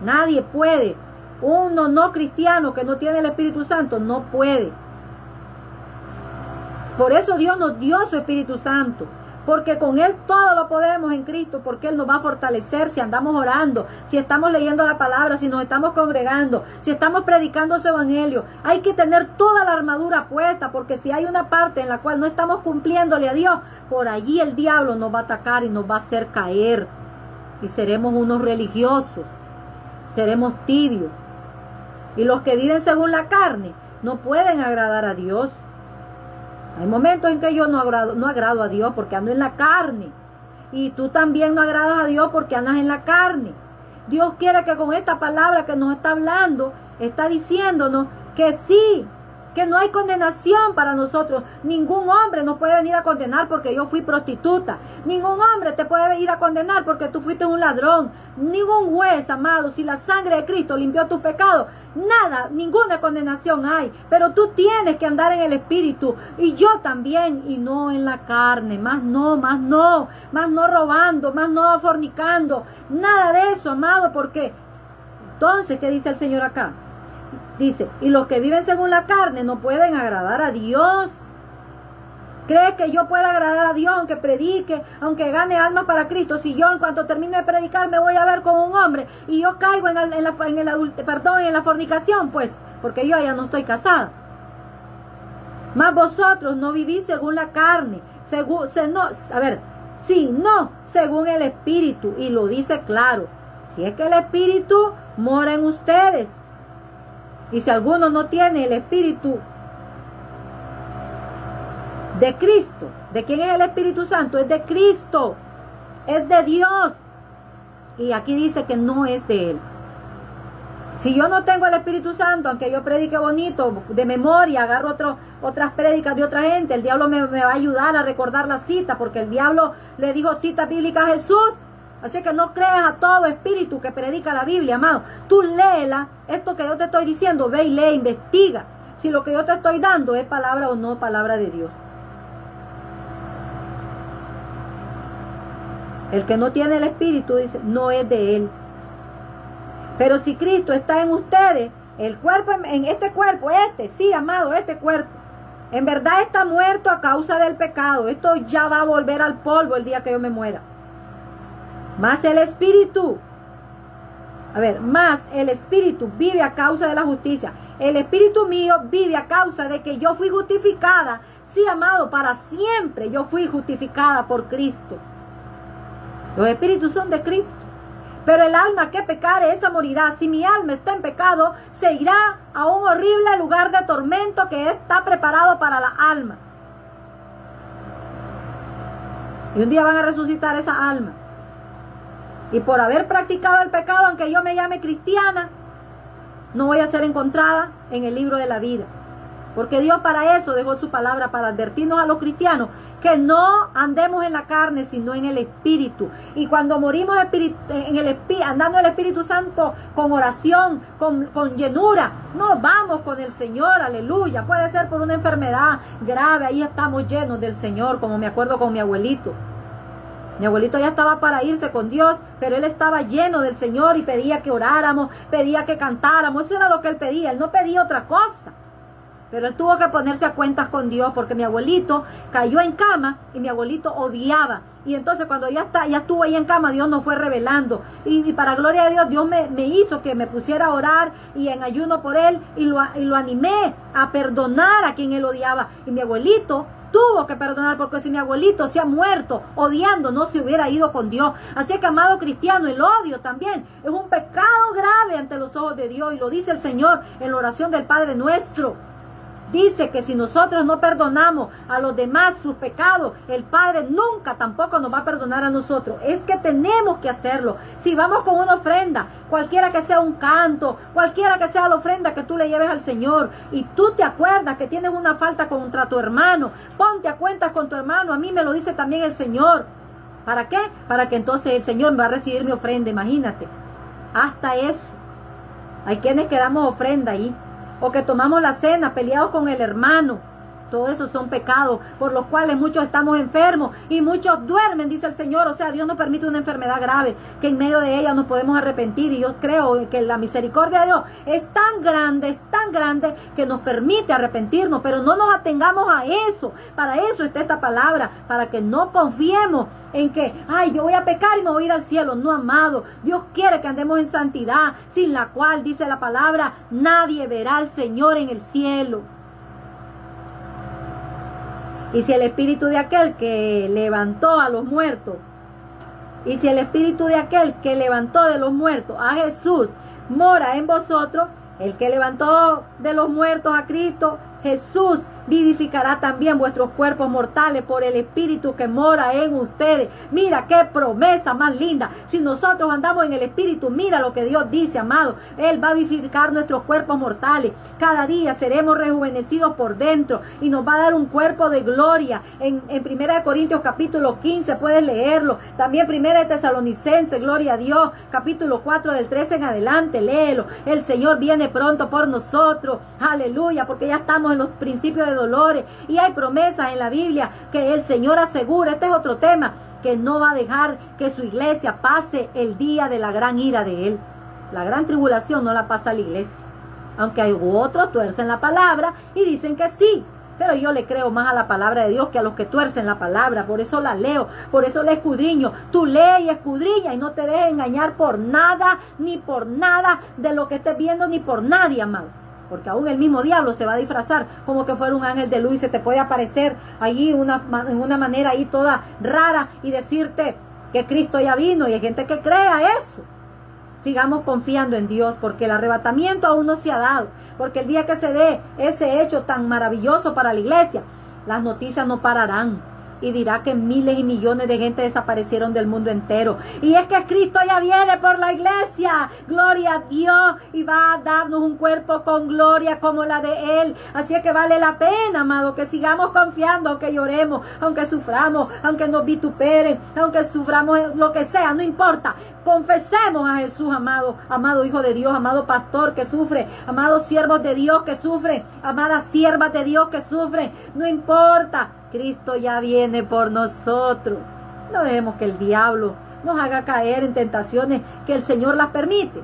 Speaker 1: Nadie puede. Uno no cristiano que no tiene el Espíritu Santo no puede. Por eso Dios nos dio su Espíritu Santo, porque con Él todo lo podemos en Cristo, porque Él nos va a fortalecer si andamos orando, si estamos leyendo la palabra, si nos estamos congregando, si estamos predicando su evangelio. Hay que tener toda la armadura puesta, porque si hay una parte en la cual no estamos cumpliéndole a Dios, por allí el diablo nos va a atacar y nos va a hacer caer. Y seremos unos religiosos, seremos tibios. Y los que viven según la carne no pueden agradar a Dios. Hay momentos en que yo no agrado a Dios porque ando en la carne. Y tú también no agradas a Dios porque andas en la carne. Dios quiere que con esta palabra que nos está hablando, está diciéndonos que sí, que no hay condenación para nosotros. Ningún hombre nos puede venir a condenar porque yo fui prostituta. Ningún hombre te puede venir a condenar porque tú fuiste un ladrón. Ningún juez, amado, si la sangre de Cristo limpió tus pecados, nada, ninguna condenación hay. Pero tú tienes que andar en el Espíritu, y yo también, y no en la carne. Más no robando, más no fornicando, nada de eso, amado. Porque entonces, ¿qué dice el Señor acá? Dice, y los que viven según la carne no pueden agradar a Dios. ¿Crees que yo pueda agradar a Dios aunque predique, aunque gane almas para Cristo? Si yo en cuanto termine de predicar me voy a ver con un hombre y yo caigo en la fornicación, pues, porque yo ya no estoy casada. Mas vosotros no vivís según la carne, según el Espíritu, y lo dice claro, Si es que el Espíritu mora en ustedes. Y si alguno no tiene el Espíritu de Cristo, ¿de quién es el Espíritu Santo? Es de Cristo, es de Dios. Y aquí dice que no es de Él. Si yo no tengo el Espíritu Santo, aunque yo predique bonito, de memoria, agarro otras prédicas de otra gente, el diablo me va a ayudar a recordar la cita, porque el diablo le dijo cita bíblica a Jesús. Así que no creas a todo espíritu que predica la Biblia, amado. Tú léela, esto que yo te estoy diciendo, ve y lee, investiga si lo que yo te estoy dando es palabra o no palabra de Dios. El que no tiene el Espíritu, dice, no es de Él. Pero si Cristo está en ustedes, el cuerpo, en este cuerpo, sí, amado, este cuerpo, en verdad está muerto a causa del pecado. Esto ya va a volver al polvo el día que yo me muera. Más el Espíritu, más el Espíritu vive a causa de la justicia. El Espíritu mío vive a causa de que yo fui justificada. Sí, amado, para siempre yo fui justificada por Cristo. Los espíritus son de Cristo. Pero el alma que pecare, esa morirá. Si mi alma está en pecado, se irá a un horrible lugar de tormento que está preparado para la alma. Y un día van a resucitar esa alma. Y por haber practicado el pecado, aunque yo me llame cristiana, no voy a ser encontrada en el libro de la vida. Porque Dios para eso dejó su palabra, para advertirnos a los cristianos que no andemos en la carne, sino en el Espíritu. Y cuando morimos andando en el Espíritu Santo, con oración, con llenura, no vamos con el Señor, aleluya. Puede ser por una enfermedad grave, ahí estamos llenos del Señor, como me acuerdo con mi abuelito. Mi abuelito ya estaba para irse con Dios, pero él estaba lleno del Señor y pedía que oráramos, pedía que cantáramos. Eso era lo que él pedía, él no pedía otra cosa. Pero él tuvo que ponerse a cuentas con Dios, porque mi abuelito cayó en cama y mi abuelito odiaba. Y entonces cuando ya estuvo ahí en cama, Dios nos fue revelando. Y para gloria de Dios, Dios me hizo que me pusiera a orar y en ayuno por él. Y lo animé a perdonar a quien él odiaba. Y mi abuelito tuvo que perdonar, porque si mi abuelito se ha muerto odiando, no se hubiera ido con Dios. Así que, amado cristiano, el odio también es un pecado grave ante los ojos de Dios. Y lo dice el Señor en la oración del Padre Nuestro. Dice que si nosotros no perdonamos a los demás sus pecados, el Padre nunca tampoco nos va a perdonar a nosotros. Es que tenemos que hacerlo. Si vamos con una ofrenda, cualquiera que sea un canto, cualquiera que sea la ofrenda que tú le lleves al Señor, y tú te acuerdas que tienes una falta contra tu hermano, ponte a cuentas con tu hermano. A mí me lo dice también el Señor. ¿Para qué? Para que entonces el Señor va a recibir mi ofrenda, imagínate. Hasta eso. Hay quienes que damos ofrenda ahí. O que tomamos la cena peleados con el hermano. Todo eso son pecados por los cuales muchos estamos enfermos y muchos duermen, dice el Señor. O sea, Dios nos permite una enfermedad grave, que en medio de ella nos podemos arrepentir. Y yo creo que la misericordia de Dios es tan grande que nos permite arrepentirnos. Pero no nos atengamos a eso. Para eso está esta palabra, para que no confiemos en que, yo voy a pecar y me voy a ir al cielo. No, amado, Dios quiere que andemos en santidad, sin la cual, dice la palabra, nadie verá al Señor en el cielo. Y si el espíritu de aquel que levantó a los muertos, y si el espíritu de aquel que levantó de los muertos a Jesús mora en vosotros, el que levantó de los muertos a Cristo, Jesús vivificará también vuestros cuerpos mortales por el Espíritu que mora en ustedes. Mira qué promesa más linda. Si nosotros andamos en el Espíritu, mira lo que Dios dice, amado. Él va a vivificar nuestros cuerpos mortales. Cada día seremos rejuvenecidos por dentro y nos va a dar un cuerpo de gloria. En 1 Corintios capítulo 15 puedes leerlo. También 1 Tesalonicenses, gloria a Dios, capítulo 4 del 13 en adelante, léelo. El Señor viene pronto por nosotros. Aleluya, porque ya estamos en los principios de dolores y hay promesas en la Biblia que el Señor asegura. Este es otro tema, que no va a dejar que su iglesia pase el día de la gran ira de Él. La gran tribulación no la pasa a la iglesia, aunque hay otros tuercen la palabra y dicen que sí, pero yo le creo más a la palabra de Dios que a los que tuercen la palabra. Por eso la leo, por eso la escudriño. Tú lee y escudriña y no te dejes engañar por nada, ni por nada de lo que estés viendo, ni por nadie, amado. Porque aún el mismo diablo se va a disfrazar como que fuera un ángel de luz y se te puede aparecer allí en una manera ahí toda rara y decirte que Cristo ya vino, y hay gente que cree a eso. sigamos confiando en Dios, porque el arrebatamiento aún no se ha dado, porque el día que se dé ese hecho tan maravilloso para la iglesia, las noticias no pararán. Y dirá que miles y millones de gente desaparecieron del mundo entero. Y es que Cristo ya viene por la iglesia. Gloria a Dios. Y va a darnos un cuerpo con gloria como la de Él. Así es que vale la pena, amado, que sigamos confiando, aunque lloremos, aunque suframos, aunque nos vituperen, aunque suframos lo que sea, no importa. Confesemos a Jesús, amado, amado Hijo de Dios, amado pastor que sufre, amados siervos de Dios que sufren, amadas siervas de Dios que sufren. No importa. Cristo ya viene por nosotros. No dejemos que el diablo nos haga caer en tentaciones que el Señor las permite,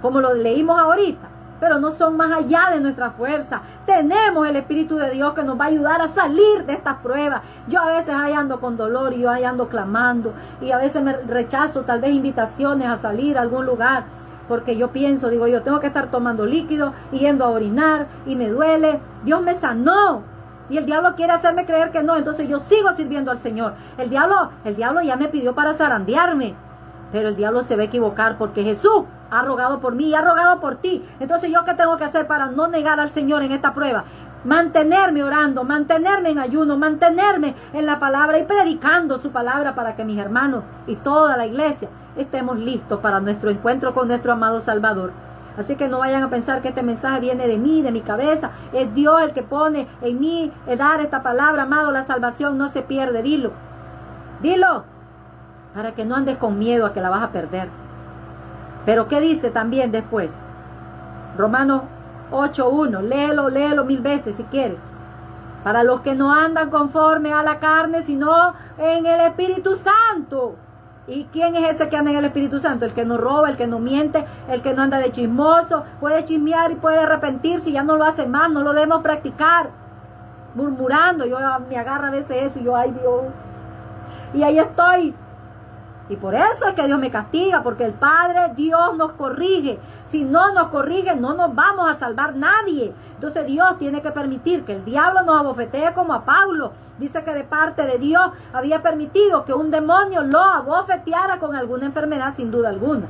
Speaker 1: como lo leímos ahorita, pero no son más allá de nuestra fuerza. Tenemos el Espíritu de Dios que nos va a ayudar a salir de estas pruebas. Yo a veces ahí ando con dolor y yo ahí ando clamando y a veces me rechazo tal vez invitaciones a salir a algún lugar, porque yo pienso, digo yo, tengo que estar tomando líquido y yendo a orinar y me duele. Dios me sanó. Y el diablo quiere hacerme creer que no, entonces yo sigo sirviendo al Señor. El diablo ya me pidió para zarandearme, pero el diablo se va a equivocar, porque Jesús ha rogado por mí y ha rogado por ti. Entonces, ¿yo qué tengo que hacer para no negar al Señor en esta prueba? Mantenerme orando, mantenerme en ayuno, mantenerme en la palabra y predicando su palabra, para que mis hermanos y toda la iglesia estemos listos para nuestro encuentro con nuestro amado Salvador. Así que no vayan a pensar que este mensaje viene de mí, de mi cabeza. Es Dios el que pone en mí dar esta palabra, amado. La salvación no se pierde. Dilo. Dilo. Para que no andes con miedo a que la vas a perder. Pero ¿qué dice también después? Romanos 8:1. Léelo 1000 veces si quieres. Para los que no andan conforme a la carne, sino en el Espíritu Santo. ¿Y quién es ese que anda en el Espíritu Santo? El que no roba, el que no miente, el que no anda de chismoso. Puede chismear y puede arrepentirse y ya no lo hace más. No lo debemos practicar. Murmurando. Yo me agarro a veces eso y yo, ay Dios. Y ahí estoy. Y por eso es que Dios me castiga, porque el Padre Dios nos corrige. Si no nos corrige, no nos vamos a salvar nadie. Entonces Dios tiene que permitir que el diablo nos abofetee como a Pablo. Dice que de parte de Dios había permitido que un demonio lo abofeteara con alguna enfermedad, sin duda alguna.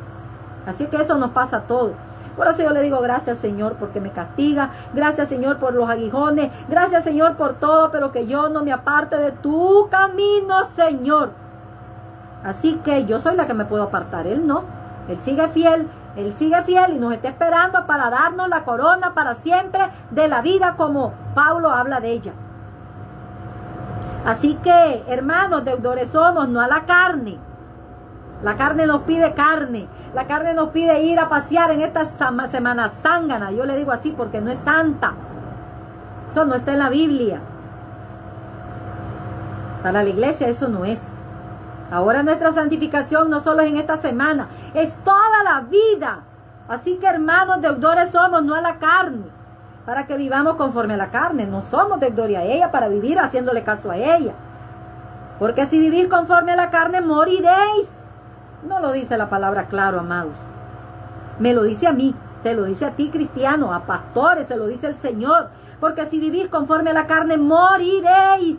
Speaker 1: Así que eso nos pasa a todos. Por eso yo le digo gracias, Señor, porque me castiga. Gracias, Señor, por los aguijones. Gracias, Señor, por todo, pero que yo no me aparte de tu camino, Señor. Así que yo soy la que me puedo apartar, Él no. Él sigue fiel y nos está esperando para darnos la corona para siempre de la vida, como Pablo habla de ella. Así que, hermanos, deudores somos, no a la carne. La carne nos pide carne. La carne nos pide ir a pasear en esta semana zángana. Yo le digo así porque no es santa. Eso no está en la Biblia. Para la iglesia eso no es. Ahora nuestra santificación no solo es en esta semana, es toda la vida. Así que, hermanos, deudores somos, no a la carne, para que vivamos conforme a la carne. No somos deudores a ella para vivir haciéndole caso a ella. Porque si vivís conforme a la carne, moriréis. No lo dice la palabra claro, amados. Me lo dice a mí, te lo dice a ti, cristiano, a pastores, se lo dice el Señor. Porque si vivís conforme a la carne, moriréis.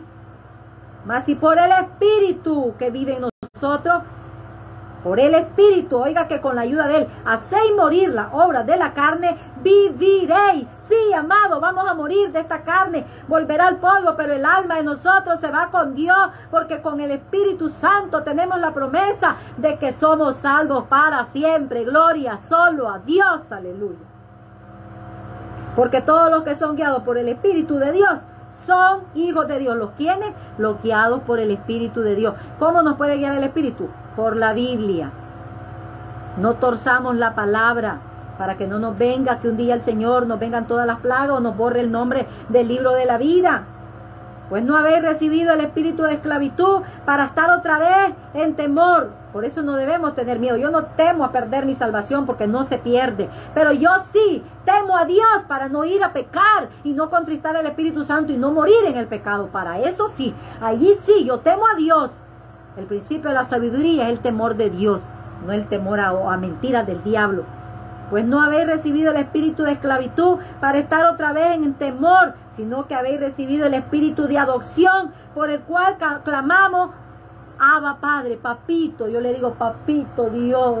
Speaker 1: Mas si por el Espíritu que vive en nosotros, por el Espíritu, oiga, que con la ayuda de Él hacéis morir las obras de la carne, viviréis. Sí, amado, vamos a morir de esta carne, volverá al polvo, pero el alma de nosotros se va con Dios, porque con el Espíritu Santo tenemos la promesa de que somos salvos para siempre. Gloria solo a Dios, aleluya. Porque todos los que son guiados por el Espíritu de Dios son hijos de Dios. ¿Los quiénes? Los guiados por el Espíritu de Dios. ¿Cómo nos puede guiar el Espíritu? Por la Biblia. No torzamos la palabra para que no nos venga, que un día el Señor nos vengan todas las plagas o nos borre el nombre del libro de la vida. Pues no habéis recibido el espíritu de esclavitud para estar otra vez en temor. Por eso no debemos tener miedo. Yo no temo a perder mi salvación porque no se pierde. Pero yo sí temo a Dios para no ir a pecar y no contristar al Espíritu Santo y no morir en el pecado. Para eso sí, allí sí, yo temo a Dios. El principio de la sabiduría es el temor de Dios, no el temor a mentiras del diablo. Pues no habéis recibido el espíritu de esclavitud para estar otra vez en temor, sino que habéis recibido el espíritu de adopción, por el cual clamamos, Abba Padre, papito. Yo le digo, papito Dios.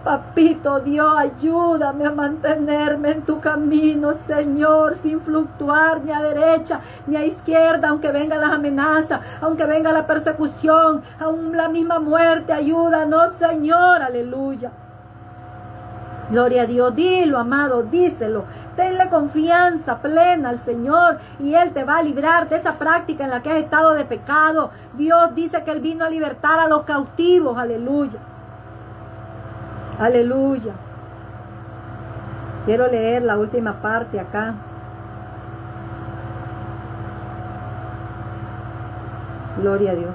Speaker 1: Papito Dios, ayúdame a mantenerme en tu camino, Señor, sin fluctuar ni a derecha ni a izquierda, aunque vengan las amenazas, aunque venga la persecución, aún la misma muerte. Ayúdanos, Señor, aleluya. Gloria a Dios, dilo, amado, díselo. Tenle confianza plena al Señor y Él te va a librar de esa práctica en la que has estado de pecado. Dios dice que Él vino a libertar a los cautivos, aleluya. Aleluya. Quiero leer la última parte acá. Gloria a Dios.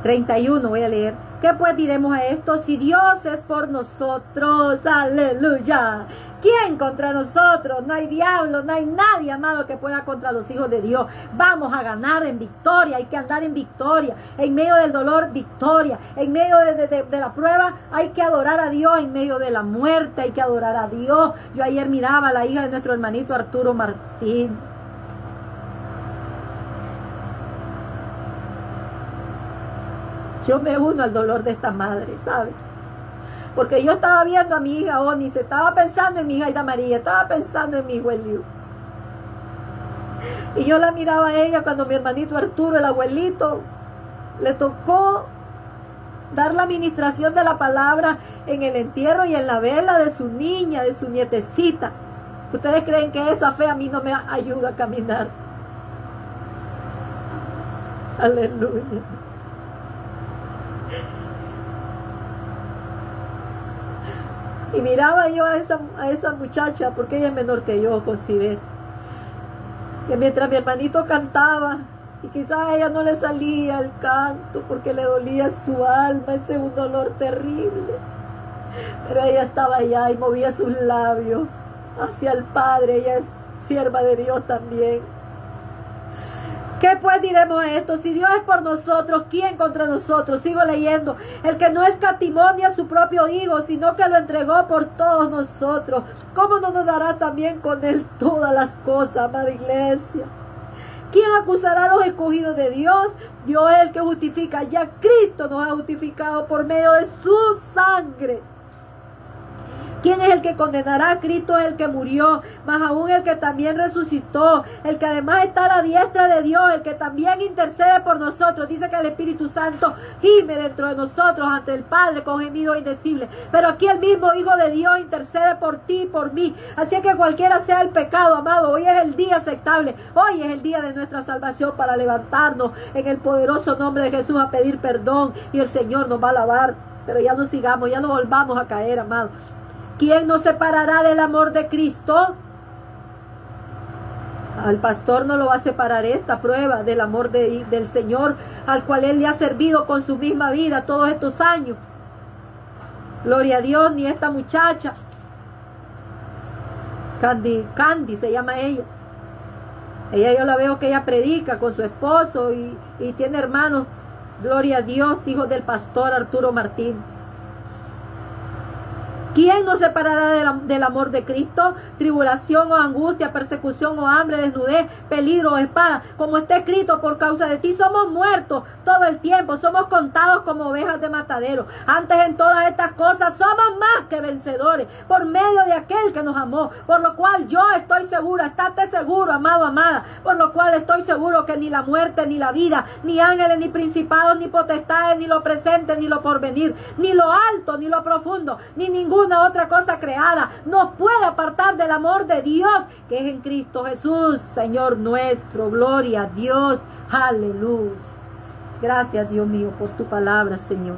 Speaker 1: 31 voy a leer. ¿Qué pues diremos a esto? Si Dios es por nosotros, aleluya. ¿Quién contra nosotros? No hay diablo, no hay nadie, amado, que pueda contra los hijos de Dios. Vamos a ganar en victoria, hay que andar en victoria. En medio del dolor, victoria. En medio de la prueba, hay que adorar a Dios. En medio de la muerte, hay que adorar a Dios. Yo ayer miraba a la hija de nuestro hermanito Arturo Martín. Yo me uno al dolor de esta madre, ¿sabe? Porque yo estaba viendo a mi hija Onice, estaba pensando en mi hija Aida María, estaba pensando en mi hijo Eliu. Y yo la miraba a ella cuando mi hermanito Arturo, el abuelito, le tocó dar la administración de la palabra en el entierro y en la vela de su niña, de su nietecita. ¿Ustedes creen que esa fe a mí no me ayuda a caminar? Aleluya. Y miraba yo a esa muchacha, porque ella es menor que yo, considero, que mientras mi hermanito cantaba, y quizás a ella no le salía el canto porque le dolía su alma, ese un dolor terrible, pero ella estaba allá y movía sus labios hacia el Padre. Ella es sierva de Dios también. ¿Qué pues diremos a esto? Si Dios es por nosotros, ¿quién contra nosotros? Sigo leyendo. El que no escatimó ni a su propio Hijo, sino que lo entregó por todos nosotros, ¿cómo no nos dará también con Él todas las cosas, amada iglesia? ¿Quién acusará a los escogidos de Dios? Dios es el que justifica. Ya Cristo nos ha justificado por medio de su sangre. ¿Quién es el que condenará? Cristo es el que murió, más aún el que también resucitó, el que además está a la diestra de Dios, el que también intercede por nosotros. Dice que el Espíritu Santo gime dentro de nosotros ante el Padre con gemidos indecibles. Pero aquí el mismo Hijo de Dios intercede por ti y por mí. Así que cualquiera sea el pecado, amado, hoy es el día aceptable. Hoy es el día de nuestra salvación para levantarnos en el poderoso nombre de Jesús a pedir perdón y el Señor nos va a lavar. Pero ya no sigamos, ya no volvamos a caer, amado. ¿Quién nos separará del amor de Cristo? Al pastor no lo va a separar esta prueba del amor del Señor, al cual Él le ha servido con su misma vida todos estos años. Gloria a Dios, ni esta muchacha. Candy se llama ella. Ella, yo la veo que ella predica con su esposo y tiene hermanos, gloria a Dios, hijos del pastor Arturo Martín. ¿Quién nos separará del amor de Cristo? Tribulación o angustia, persecución o hambre, desnudez, peligro o espada. Como está escrito, por causa de ti somos muertos todo el tiempo, somos contados como ovejas de matadero. Antes en todas estas cosas somos más que vencedores por medio de aquel que nos amó. Por lo cual yo estoy segura, estate seguro, amado, amada. Por lo cual estoy seguro que ni la muerte, ni la vida, ni ángeles, ni principados, ni potestades, ni lo presente, ni lo porvenir, ni lo alto, ni lo profundo, ni ninguna otra cosa creada nos puede apartar del amor de Dios que es en Cristo Jesús, Señor nuestro. Gloria a Dios, aleluya. Gracias, Dios mío, por tu palabra, Señor,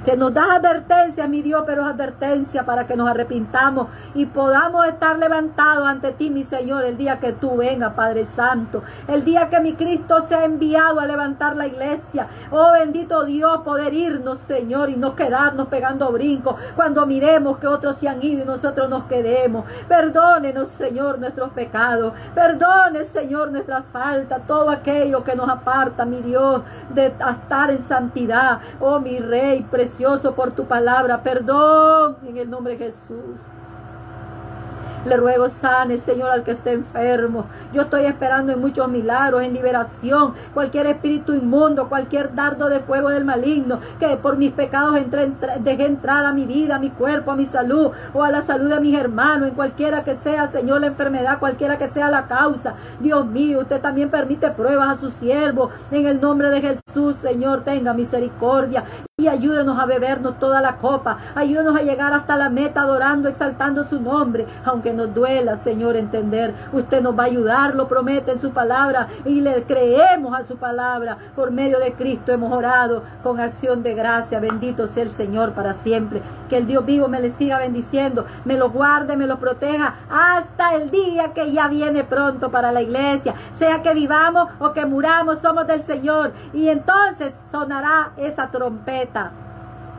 Speaker 1: que nos das advertencia, mi Dios, pero es advertencia para que nos arrepintamos y podamos estar levantados ante ti, mi Señor, el día que tú vengas, Padre Santo, el día que mi Cristo sea enviado a levantar la iglesia. Oh, bendito Dios, poder irnos, Señor, y no quedarnos pegando brincos cuando miremos que otros se han ido y nosotros nos quedemos. Perdónenos, Señor, nuestros pecados. Perdone, Señor, nuestras faltas, todo aquello que nos aparta, mi Dios, de estar en santidad. Oh, mi Rey precioso, por tu palabra, perdón en el nombre de Jesús. Le ruego sane, Señor, al que esté enfermo. Yo estoy esperando en muchos milagros, en liberación. Cualquier espíritu inmundo, cualquier dardo de fuego del maligno, que por mis pecados dejé entrar a mi vida, a mi cuerpo, a mi salud, o a la salud de mis hermanos, en cualquiera que sea, Señor, la enfermedad, cualquiera que sea la causa. Dios mío, usted también permite pruebas a sus siervos. En el nombre de Jesús, Señor, tenga misericordia y ayúdenos a bebernos toda la copa. Ayúdenos a llegar hasta la meta adorando, exaltando su nombre. Aunque nos duela, Señor, entender, usted nos va a ayudar, lo promete en su palabra, y le creemos a su palabra. Por medio de Cristo hemos orado con acción de gracia. Bendito sea el Señor para siempre. Que el Dios vivo me le siga bendiciendo, me lo guarde, me lo proteja hasta el día que ya viene pronto para la iglesia. Sea que vivamos o que muramos, somos del Señor, y entonces sonará esa trompeta.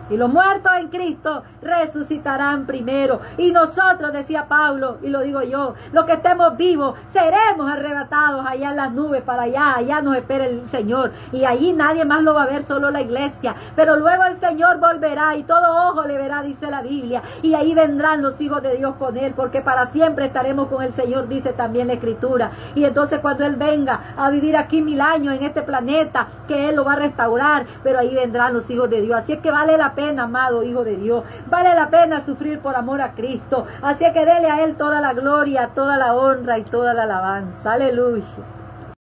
Speaker 1: Y los muertos en Cristo resucitarán primero. Y nosotros, decía Pablo, y lo digo yo, los que estemos vivos, seremos arrebatados allá en las nubes para allá. Allá nos espera el Señor. Y allí nadie más lo va a ver, solo la iglesia. Pero luego el Señor volverá y todo ojo le verá, dice la Biblia. Y ahí vendrán los hijos de Dios con Él, porque para siempre estaremos con el Señor, dice también la Escritura. Y entonces cuando Él venga a vivir aquí 1000 años en este planeta, que Él lo va a restaurar, pero ahí vendrán los hijos de Dios. Así es que vale la pena, amado hijo de Dios, vale la pena sufrir por amor a Cristo. Así que dele a Él toda la gloria, toda la honra y toda la alabanza. Aleluya.